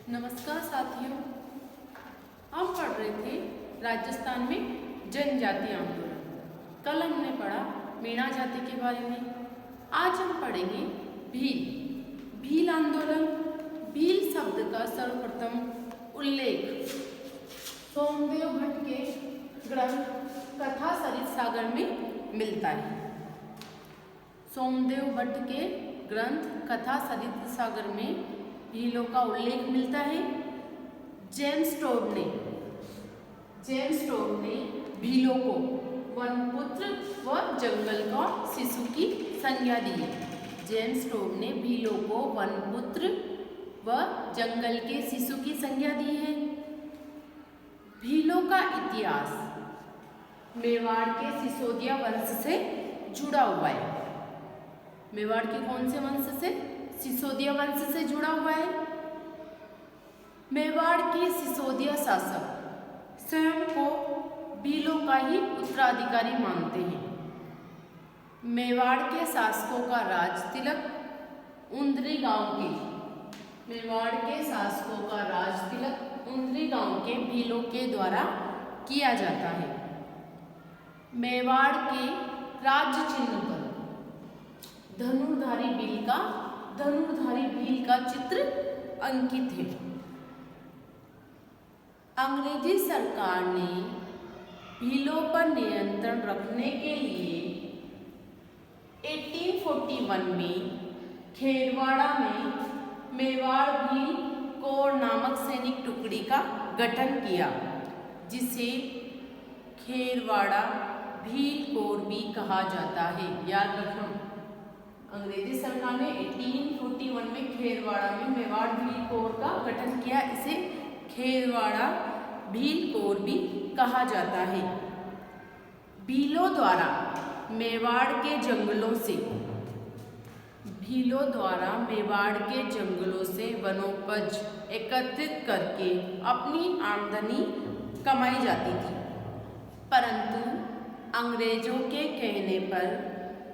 नमस्कार साथियों, हम पढ़ रहे थे राजस्थान में जनजाति आंदोलन। कल हमने पढ़ा मीणा जाति के बारे में। आज हम पढ़ेंगे भील। भील आंदोलन। भील शब्द का सर्वप्रथम उल्लेख सोमदेव भट्ट के ग्रंथ कथा सरित सागर में मिलता है। सोमदेव भट्ट के ग्रंथ कथा सरित सागर में भीलों का उल्लेख मिलता है। जेम्स टोड ने भीलों को वनपुत्र व जंगल का शिशु की संज्ञा दी है। जेम्स टोड ने भीलों को वनपुत्र व जंगल के शिशु की संज्ञा दी है। भीलों का इतिहास मेवाड़ के सिसोदिया वंश से जुड़ा हुआ है। मेवाड़ के कौन से वंश से? सिसोदिया वंश से जुड़ा हुआ है। मेवाड़ के सिसोदिया शासक स्वयं को भीलों का ही उत्तराधिकारी मानते हैं। मेवाड़ के शासकों का राज तिलक उंदरी गांव के भीलों के द्वारा किया जाता है। मेवाड़ के राज्य चिन्ह पर धनुर्धारी भील का चित्र अंकित है। अंग्रेजी सरकार ने भीलों पर नियंत्रण रखने के लिए 1841 में खेरवाड़ा में मेवाड़ भील कोर नामक सैनिक टुकड़ी का गठन किया, जिसे खेरवाड़ा भील कोर भी कहा जाता है। याद रखना, अंग्रेजी सरकार ने 1841 में खेरवाड़ा में मेवाड़ भील कोर का गठन किया। इसे खेरवाड़ा भील कोर भी कहा जाता है। भीलों द्वारा मेवाड़ के जंगलों से वनोपज एकत्रित करके अपनी आमदनी कमाई जाती थी, परंतु अंग्रेजों के कहने पर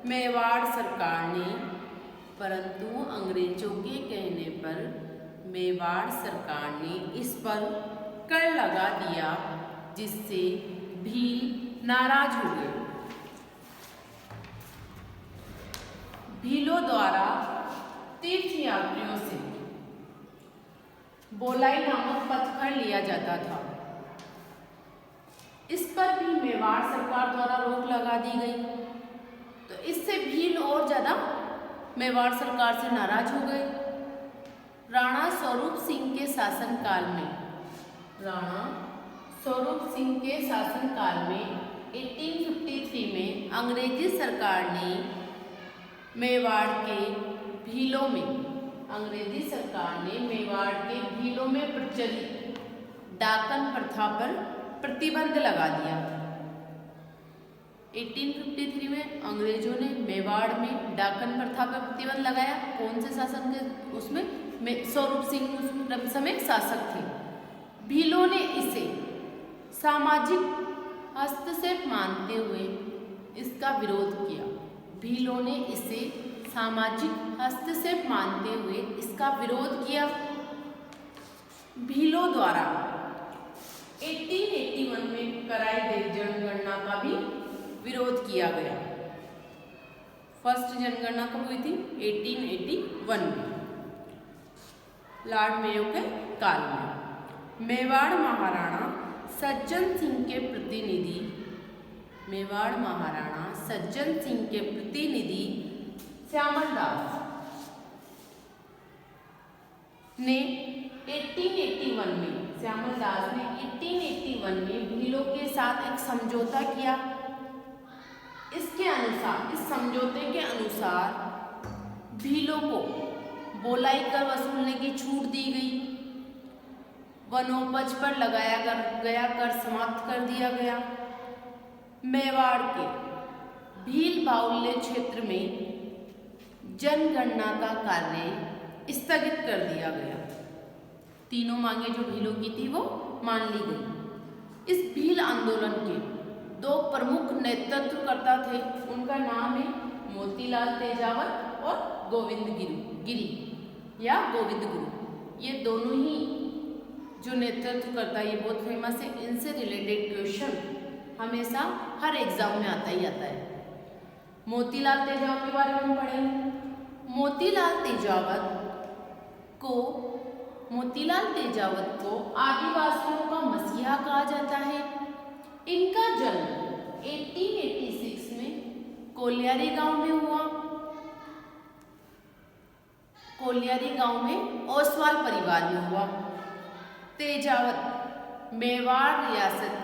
मेवाड़ सरकार ने इस पर कर लगा दिया, जिससे भील नाराज हो गए। भीलों द्वारा तीर्थयात्रियों से बोलाई नामक पथकर लिया जाता था। इस पर भी मेवाड़ सरकार द्वारा रोक लगा दी गई, तो इससे भील और ज्यादा मेवाड़ सरकार से नाराज हो गए। राणा स्वरूप सिंह के शासनकाल में 1853 में अंग्रेजी सरकार ने मेवाड़ के भीलों में प्रचलित डाकन प्रथा पर प्रतिबंध लगा दिया। 1853 में अंग्रेजों ने मेवाड़ में डाकन प्रथा पर प्रतिबंध लगाया। कौन से शासन के? उसमें स्वरूप सिंह उस समय शासक थे। भीलों ने इसे सामाजिक हस्तक्षेप मानते हुए इसका विरोध किया। भीलों द्वारा 1881 में कराई गई जनगणना का भी विरोध किया गया। फर्स्ट जनगणना कब हुई थी? 1881 में, लॉर्ड मेयो के काल में। मेवाड़ महाराणा सज्जन सिंह के प्रतिनिधि श्यामल दास ने 1881 में भीलों के साथ एक समझौता किया। इस समझौते के अनुसार भीलों को बोलाई कर वसूलने की छूट दी गई। वनोपज पर लगाया गया कर समाप्त कर दिया गया। मेवाड़ के भील बाहुल्य क्षेत्र में जनगणना का कार्य स्थगित कर दिया गया। तीनों मांगे जो भीलों की थी वो मान ली गई। इस भील आंदोलन के दो प्रमुख नेतृत्वकर्ता थे। उनका नाम है मोतीलाल तेजावत और गोविंद गुरु। ये दोनों ही जो नेतृत्व करता है, ये बहुत फेमस है। इनसे रिलेटेड क्वेश्चन हमेशा हर एग्जाम में आता ही आता है। मोतीलाल तेजावत के बारे में हम पढ़ेंगे। मोतीलाल तेजावत को आदिवासियों का मसीहा कहा जाता है। इनका जन्म 1886 में कोलियारी गांव में हुआ। कोलियारी गांव में ओसवाल परिवार में हुआ। तेजावत मेवाड़ रियासत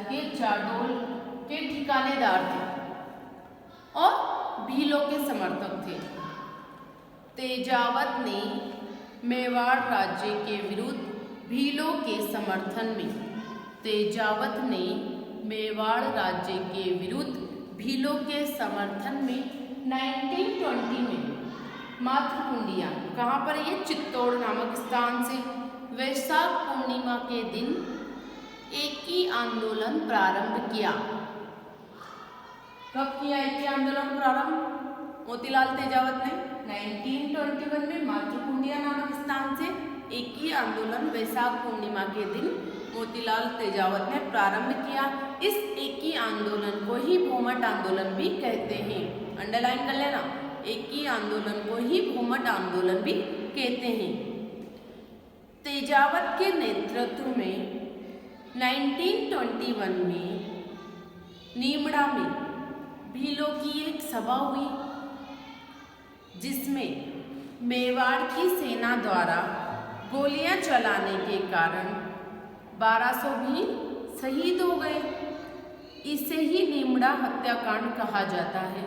के चाडोल के ठिकानेदार थे और भीलों के समर्थक थे। तेजावत ने मेवाड़ राज्य के विरुद्ध भीलों के समर्थन में 1920 में मातृकुंडिया, कहाँ पर ये चित्तौड़ नामक स्थान से वैशाख पूर्णिमा के दिन एक ही आंदोलन प्रारंभ किया। कब किया एक ही आंदोलन प्रारंभ? मोतीलाल तेजावत ने 1921 में मातृकुंडिया नामक स्थान से एक ही आंदोलन वैशाख पूर्णिमा के दिन मोतीलाल तेजावत ने प्रारंभ किया। इस एक ही आंदोलन को ही भूमट आंदोलन भी कहते हैं। अंडरलाइन कर लेना, एक ही आंदोलन को ही भूमट आंदोलन भी कहते हैं। तेजावत के नेतृत्व में 1921 में नीमड़ा में भीलों की एक सभा हुई, जिसमें मेवाड़ की सेना द्वारा गोलियां चलाने के कारण 1200 भील शहीद हो गए। इसे ही नीमड़ा हत्याकांड कहा जाता है।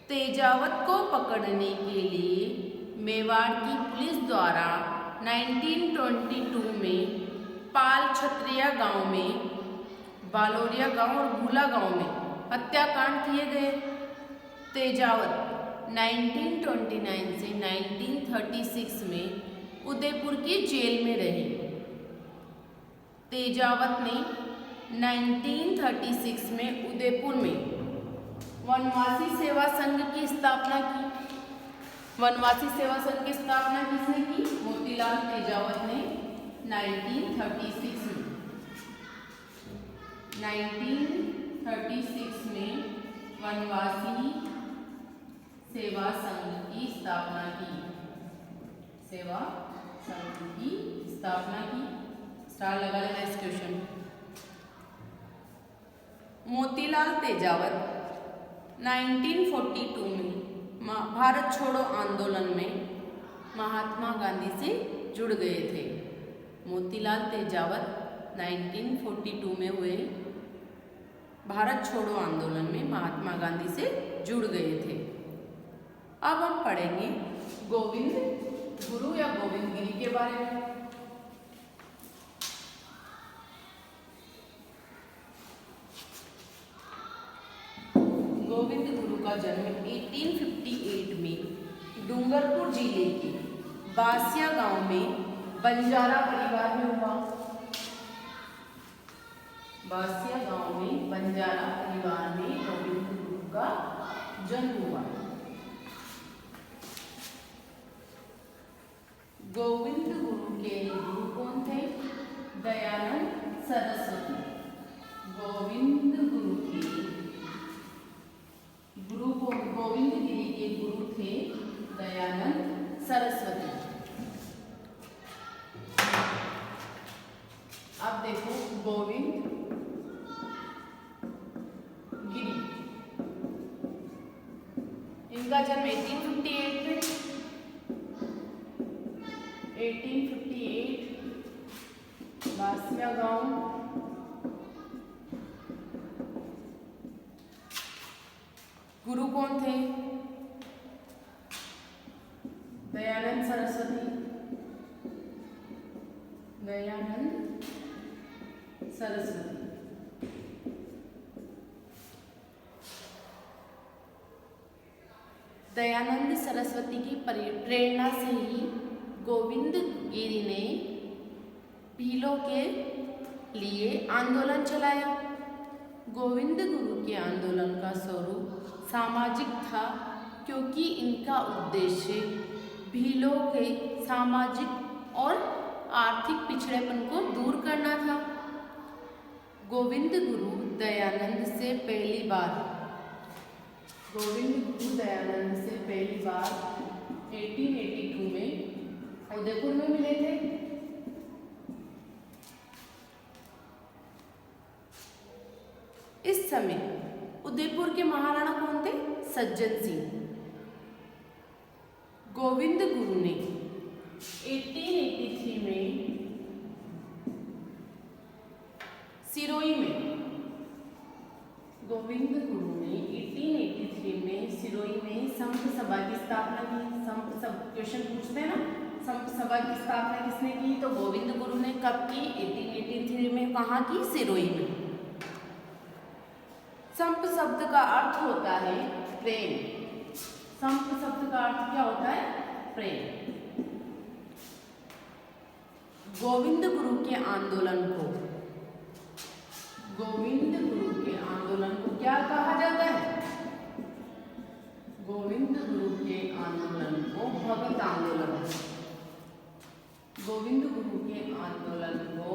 तेजावत को पकड़ने के लिए मेवाड़ की पुलिस द्वारा 1922 में पाल छत्रिया गांव में, बालोरिया गांव और भूला गांव में हत्याकांड किए गए। तेजावत 1929 से 1936 में उदयपुर की जेल में रहे। तेजावत ने 1936 में उदयपुर में वनवासी सेवा संघ की स्थापना की। वनवासी सेवा संघ की स्थापना किसने की? मोतीलाल तेजावत ने 1936 में वनवासी सेवा संघ की स्थापना की। स्टार लगा लेना इस क्वेश्चन। मोतीलाल तेजावत 1942 में भारत छोड़ो आंदोलन में महात्मा गांधी से जुड़ गए थे। मोतीलाल तेजावत 1942 में हुए भारत छोड़ो आंदोलन में महात्मा गांधी से जुड़ गए थे। अब हम पढ़ेंगे गोविंद गुरु या गोविंद गिरी के बारे में। गोविंद गुरु का जन्म 1858 में डूंगरपुर जिले के बासिया गांव में बंजारा परिवार में हुआ। बासिया गांव में बंजारा परिवार में गोविंद गुरु का जन्म हुआ। गोविंद गुरु के गुरु कौन थे? दयानंद सरस्वती। गोविंद गुरु के गुरु को गोविंद गिरी के गुरु थे दयानंद सरस्वती। अब देखो गोविंद गिरी, इनका जन्म 1858 में 1858 बासिया गांव गुरु कौन थे? दयानंद सरस्वती। दयानंद सरस्वती। दयानंद सरस्वती की प्रेरणा से ही गोविंद गिरी ने भीलों के लिए आंदोलन चलाया। गोविंद गुरु के आंदोलन का स्वरूप सामाजिक था, क्योंकि इनका उद्देश्य भीलों के सामाजिक और आर्थिक पिछड़ेपन को दूर करना था। गोविंद गुरु दयानंद से पहली बार 1882 में उदयपुर में मिले थे। इस समय उदयपुर के महाराणा कौन थे? सज्जन सिंह। गोविंद गुरु ने 1883 में सिरोही में सिरोही में संप सभा की स्थापना की। संप सब क्वेश्चन पूछते हैं ना, संप सभा की स्थापना किसने की? तो गोविंद गुरु ने। कब की? 1883 में। कहाँ की? सिरोही में। संप शब्द का अर्थ होता है प्रेम। संप शब्द का अर्थ क्या होता है? प्रेम। गोविंद गुरु के आंदोलन को क्या कहा जाता है? गोविंद गुरु के आंदोलन को भगत आंदोलन। गोविंद गुरु के आंदोलन को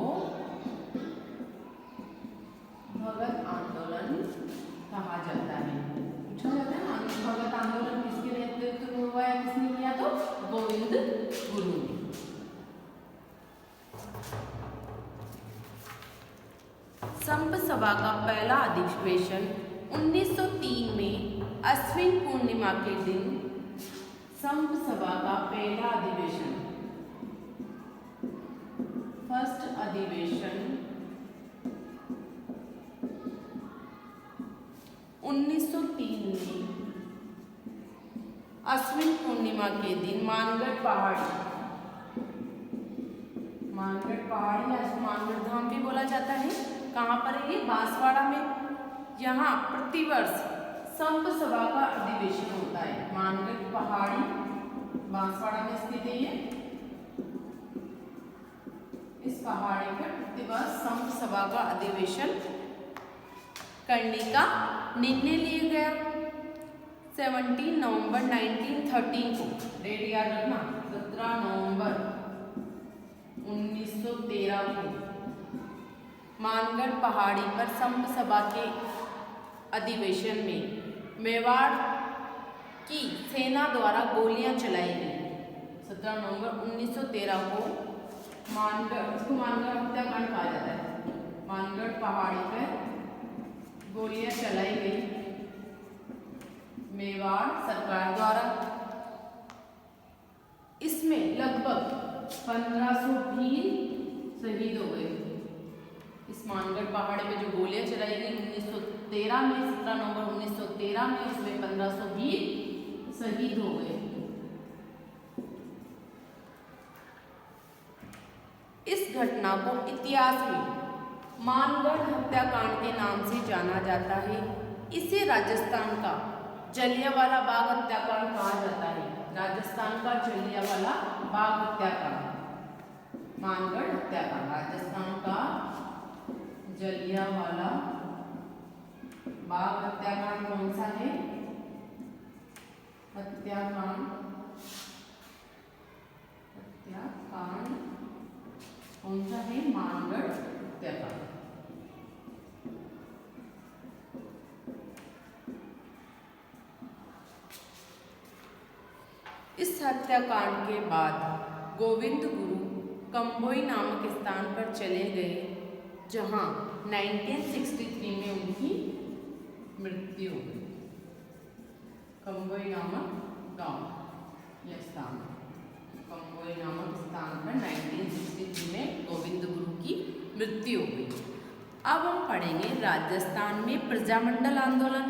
भगत आंदोलन कहा जाता है। पूछा जाता है ना, भगत आंदोलन किसके नेतृत्व में हुआ है? किसने किया? तो गोविंद गुरु ने। संप सभा का पहला अधिवेशन 1903 में अश्विन पूर्णिमा के दिन। संप सभा का पहला अधिवेशन, फर्स्ट अधिवेशन 1903 में अश्विन पूर्णिमा के दिन मानगढ़ पहाड़ी या मानगढ़ धाम भी बोला जाता है। कहाँ पर है ये? बांसवाड़ा में। यहाँ प्रतिवर्ष संप सभा का अधिवेशन होता है। मानगढ़ पहाड़ी बांसवाड़ा में स्थित है ये। इस पहाड़ी पर प्रतिवर्ष संप सभा का अधिवेशन करने का निर्णय लिया गया। 17 नवंबर 1913 को, डेट याद रखना, 17 नवंबर 1913 को मानगढ़ पहाड़ी पर संप सभा के अधिवेशन में मेवाड़ की सेना द्वारा गोलियां चलाई गई। 17 नवंबर 1913 को इसको मानगढ़ हत्याकांड कहा जाता है। मानगढ़ पहाड़ी पर गोलियां चलाई गई मेवाड़ सरकार द्वारा। इसमें लगभग 1500 भील शहीद हो गए। इस मानगढ़ पहाड़ी में जो गोलियां चलाई गई 1913 में, 17 नवंबर 1913 में, उसमें 1500 भील शहीद हो गए। इस घटना को इतिहास में मानगढ़ हत्याकांड के नाम से जाना जाता है। इसे राजस्थान का जलियांवाला बाग हत्याकांड कहा जाता है। राजस्थान का जलियांवाला बाग हत्याकांड, मानगढ़ हत्याकांड। राजस्थान का जलियांवाला बाग हत्याकांड कौन सा है? हत्याकांड कौन सा है? मानगढ़ हत्याकांड। इस हत्याकांड के बाद गोविंद गुरु कंबोई नामक स्थान पर चले गए, जहां 1963 में उनकी मृत्यु हो गई। कंबोई नामक गांव या स्थान, कंबोई नामक स्थान पर 1963 में गोविंद गुरु की मृत्यु हो गई। अब हम पढ़ेंगे राजस्थान में प्रजामंडल आंदोलन।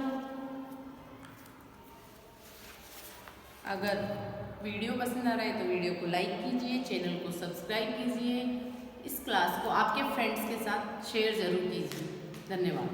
अगर वीडियो पसंद आ रहा है तो वीडियो को लाइक कीजिए, चैनल को सब्सक्राइब कीजिए। इस क्लास को आपके फ्रेंड्स के साथ शेयर ज़रूर कीजिए। धन्यवाद।